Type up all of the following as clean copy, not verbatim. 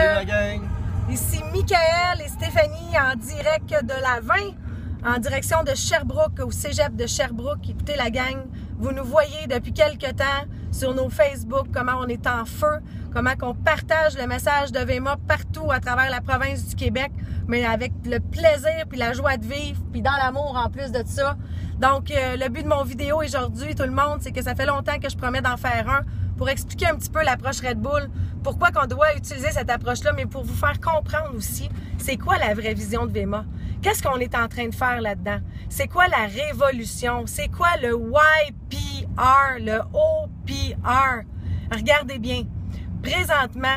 Salut la gang! Ici Michael et Stéphanie en direct de la 20, en direction de Sherbrooke, au cégep de Sherbrooke. Écoutez la gang, vous nous voyez depuis quelques temps sur nos Facebook, comment on est en feu, comment on partage le message de VEMA partout à travers la province du Québec, mais avec le plaisir puis la joie de vivre, puis dans l'amour en plus de ça. Donc, le but de mon vidéo aujourd'hui, tout le monde, c'est que ça fait longtemps que je promets d'en faire un pour expliquer un petit peu l'approche Red Bull, pourquoi qu'on doit utiliser cette approche-là, mais pour vous faire comprendre aussi c'est quoi la vraie vision de VEMA. Qu'est-ce qu'on est en train de faire là-dedans? C'est quoi la révolution? C'est quoi le YPR, le OPR? Regardez bien, présentement,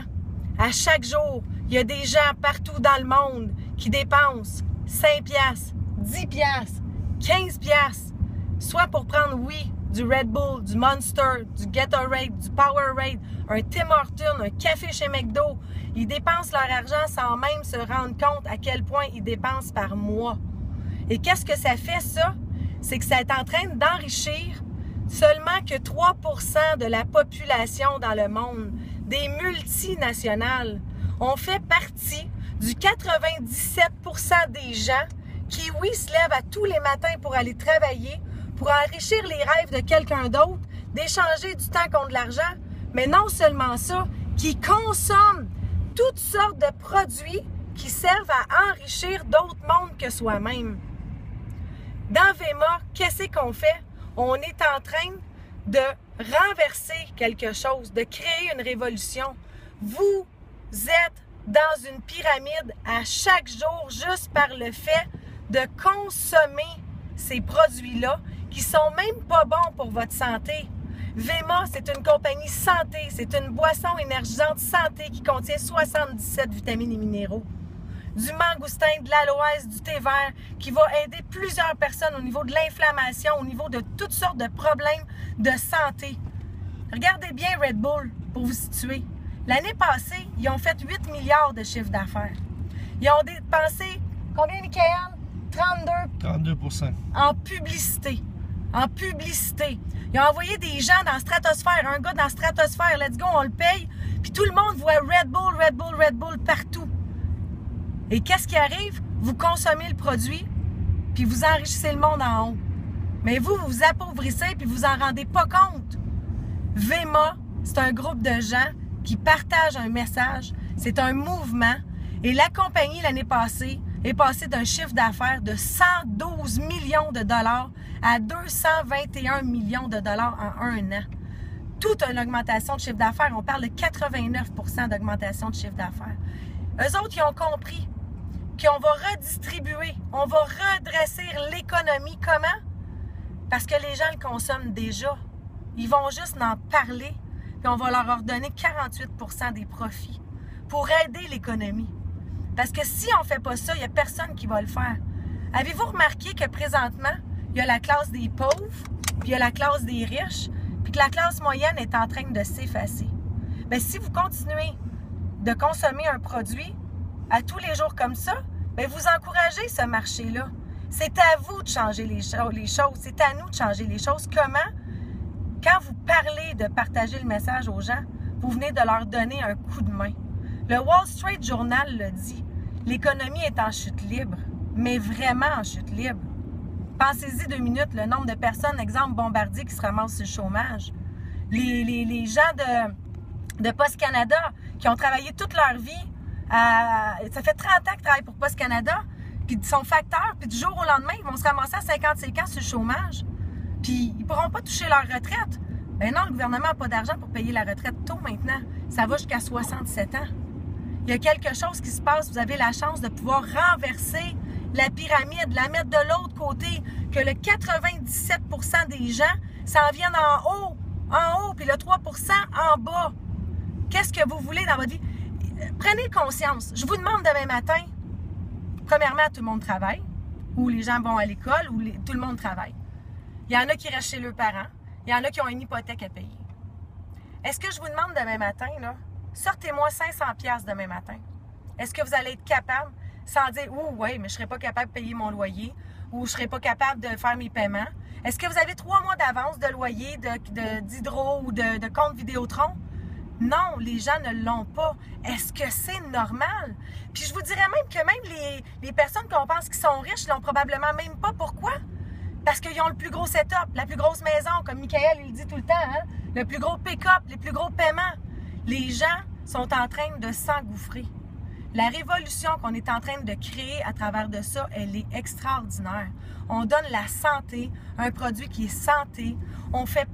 à chaque jour, il y a des gens partout dans le monde qui dépensent 5 piastres, 10 piastres, 15 piastres, soit pour prendre, oui, du Red Bull, du Monster, du Gatorade, du Powerade, un Tim Hortons, un café chez McDo. Ils dépensent leur argent sans même se rendre compte à quel point ils dépensent par mois. Et qu'est-ce que ça fait, ça? C'est que ça est en train d'enrichir seulement que 3% de la population dans le monde, des multinationales. On fait partie du 97% des gens qui, oui, se lèvent à tous les matins pour aller travailler, pour enrichir les rêves de quelqu'un d'autre, d'échanger du temps contre de l'argent, mais non seulement ça, qui consomment toutes sortes de produits qui servent à enrichir d'autres mondes que soi-même. Dans VEMA, qu'est-ce qu'on fait? On est en train de renverser quelque chose, de créer une révolution. Vous êtes dans une pyramide à chaque jour juste par le fait de consommer ces produits-là qui sont même pas bons pour votre santé. VEMA, c'est une compagnie santé, c'est une boisson énergisante santé qui contient 77 vitamines et minéraux. Du mangoustin, de l'aloès, du thé vert, qui va aider plusieurs personnes au niveau de l'inflammation, au niveau de toutes sortes de problèmes de santé. Regardez bien Red Bull pour vous situer. L'année passée, ils ont fait 8 milliards de chiffre d'affaires. Ils ont dépensé, combien, Michael? 32% en publicité. En publicité. Ils ont envoyé des gens dans la stratosphère, un gars dans la stratosphère, let's go, on le paye, puis tout le monde voit Red Bull, Red Bull, Red Bull partout. Et qu'est-ce qui arrive? Vous consommez le produit, puis vous enrichissez le monde en haut. Mais vous vous appauvrissez, puis vous en rendez pas compte. VEMA, c'est un groupe de gens qui partagent un message, c'est un mouvement, et la compagnie, l'année passée, est passée d'un chiffre d'affaires de 112 millions de dollars à 221 millions de dollars en un an. Toute une augmentation de chiffre d'affaires. On parle de 89% d'augmentation de chiffre d'affaires. Eux autres, ils ont compris qu'on va redistribuer, on va redresser l'économie. Comment? Parce que les gens le consomment déjà. Ils vont juste en parler, puis on va leur ordonner 48% des profits pour aider l'économie. Parce que si on ne fait pas ça, il n'y a personne qui va le faire. Avez-vous remarqué que présentement, il y a la classe des pauvres, puis il y a la classe des riches, puis que la classe moyenne est en train de s'effacer? Bien, si vous continuez de consommer un produit à tous les jours comme ça, bien, vous encouragez ce marché-là. C'est à vous de changer les choses. C'est à nous de changer les choses. Comment? Quand vous parlez de partager le message aux gens, vous venez de leur donner un coup de main. Le Wall Street Journal le dit, l'économie est en chute libre, mais vraiment en chute libre. Pensez-y 2 minutes, le nombre de personnes, exemple Bombardier, qui se ramassent sur le chômage. Les gens de Post Canada qui ont travaillé toute leur vie, ça fait 30 ans qu'ils travaillent pour Post Canada, puis ils sont facteurs, puis du jour au lendemain, ils vont se ramasser à 55 ans sur le chômage, puis ils ne pourront pas toucher leur retraite. Ben non, le gouvernement n'a pas d'argent pour payer la retraite tôt maintenant. Ça va jusqu'à 67 ans. Il y a quelque chose qui se passe, vous avez la chance de pouvoir renverser la pyramide, la mettre de l'autre côté, que le 97% des gens s'en viennent en haut, puis le 3% en bas. Qu'est-ce que vous voulez dans votre vie? Prenez conscience. Je vous demande demain matin, premièrement, tout le monde travaille, ou les gens vont à l'école, ou tout le monde travaille. Il y en a qui restent chez leurs parents, il y en a qui ont une hypothèque à payer. Est-ce que je vous demande demain matin, là, sortez-moi 500$ demain matin. Est-ce que vous allez être capable, sans dire « Ouh, oui, mais je ne serai pas capable de payer mon loyer » ou « Je ne serai pas capable de faire mes paiements ». Est-ce que vous avez 3 mois d'avance de loyer, d'hydro ou de compte Vidéotron? Non, les gens ne l'ont pas. Est-ce que c'est normal? Puis je vous dirais même que même les personnes qu'on pense qui sont riches l'ont probablement même pas. Pourquoi? Parce qu'ils ont le plus gros setup, la plus grosse maison, comme Michael, il dit tout le temps, hein? Le plus gros pick-up, les plus gros paiements. Les gens sont en train de s'engouffrer. La révolution qu'on est en train de créer à travers de ça, elle est extraordinaire. On donne la santé, un produit qui est santé. On fait...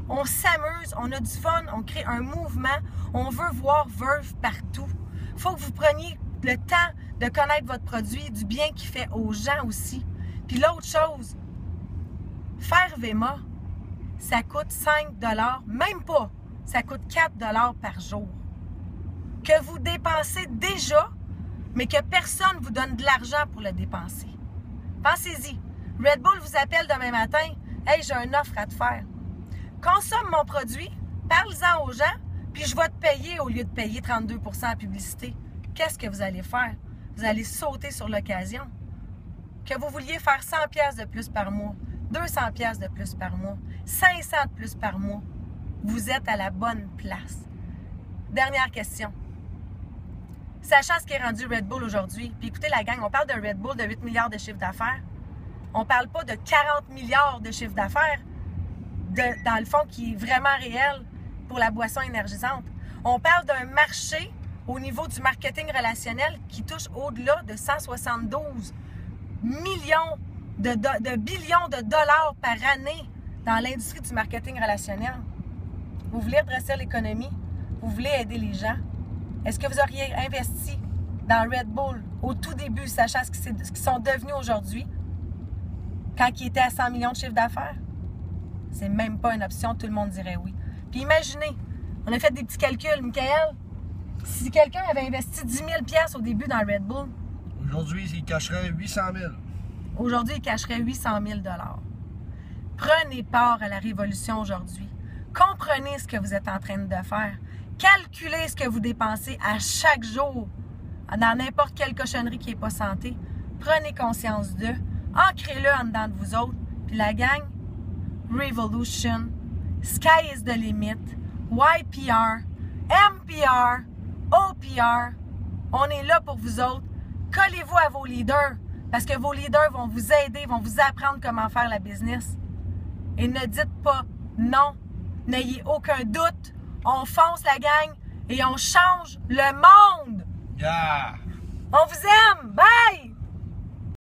On s'amuse, on a du fun, on crée un mouvement. On veut voir Verve partout. Il faut que vous preniez le temps de connaître votre produit, du bien qu'il fait aux gens aussi. Puis l'autre chose, faire Vema, ça coûte 5 $, même pas. Ça coûte 4 $ par jour. Que vous dépensez déjà, mais que personne ne vous donne de l'argent pour le dépenser. Pensez-y. Red Bull vous appelle demain matin. « Hey, j'ai une offre à te faire. Consomme mon produit, parle-en aux gens, puis je vais te payer au lieu de payer 32 % en publicité. » Qu'est-ce que vous allez faire? Vous allez sauter sur l'occasion. Que vous vouliez faire 100 $ de plus par mois, 200 $ de plus par mois, 500 de plus par mois, vous êtes à la bonne place. Dernière question. Sachant ce qui est rendu Red Bull aujourd'hui, puis écoutez la gang, on parle de Red Bull de 8 milliards de chiffre d'affaires. On ne parle pas de 40 milliards de chiffre d'affaires, dans le fond, qui est vraiment réel pour la boisson énergisante. On parle d'un marché au niveau du marketing relationnel qui touche au-delà de 172 millions de billions de dollars par année dans l'industrie du marketing relationnel. Vous voulez redresser l'économie? Vous voulez aider les gens? Est-ce que vous auriez investi dans Red Bull au tout début, sachant ce qu'ils sont devenus aujourd'hui, quand ils étaient à 100 millions de chiffre d'affaires? C'est même pas une option, tout le monde dirait oui. Puis imaginez, on a fait des petits calculs, Michael, si quelqu'un avait investi 10 000 $ au début dans Red Bull, aujourd'hui, il cacherait 800 000. Aujourd'hui, il cacherait 800 000 $. Prenez part à la révolution aujourd'hui. Comprenez ce que vous êtes en train de faire. Calculez ce que vous dépensez à chaque jour dans n'importe quelle cochonnerie qui n'est pas santé. Prenez conscience d'eux. Ancrez-le en dedans de vous autres. Puis la gang, Revolution, Sky is the limit, YPR, MPR, OPR, on est là pour vous autres. Collez-vous à vos leaders parce que vos leaders vont vous aider, vont vous apprendre comment faire la business. Et ne dites pas non, n'ayez aucun doute. On fonce la gang et on change le monde. Yeah! On vous aime. Bye!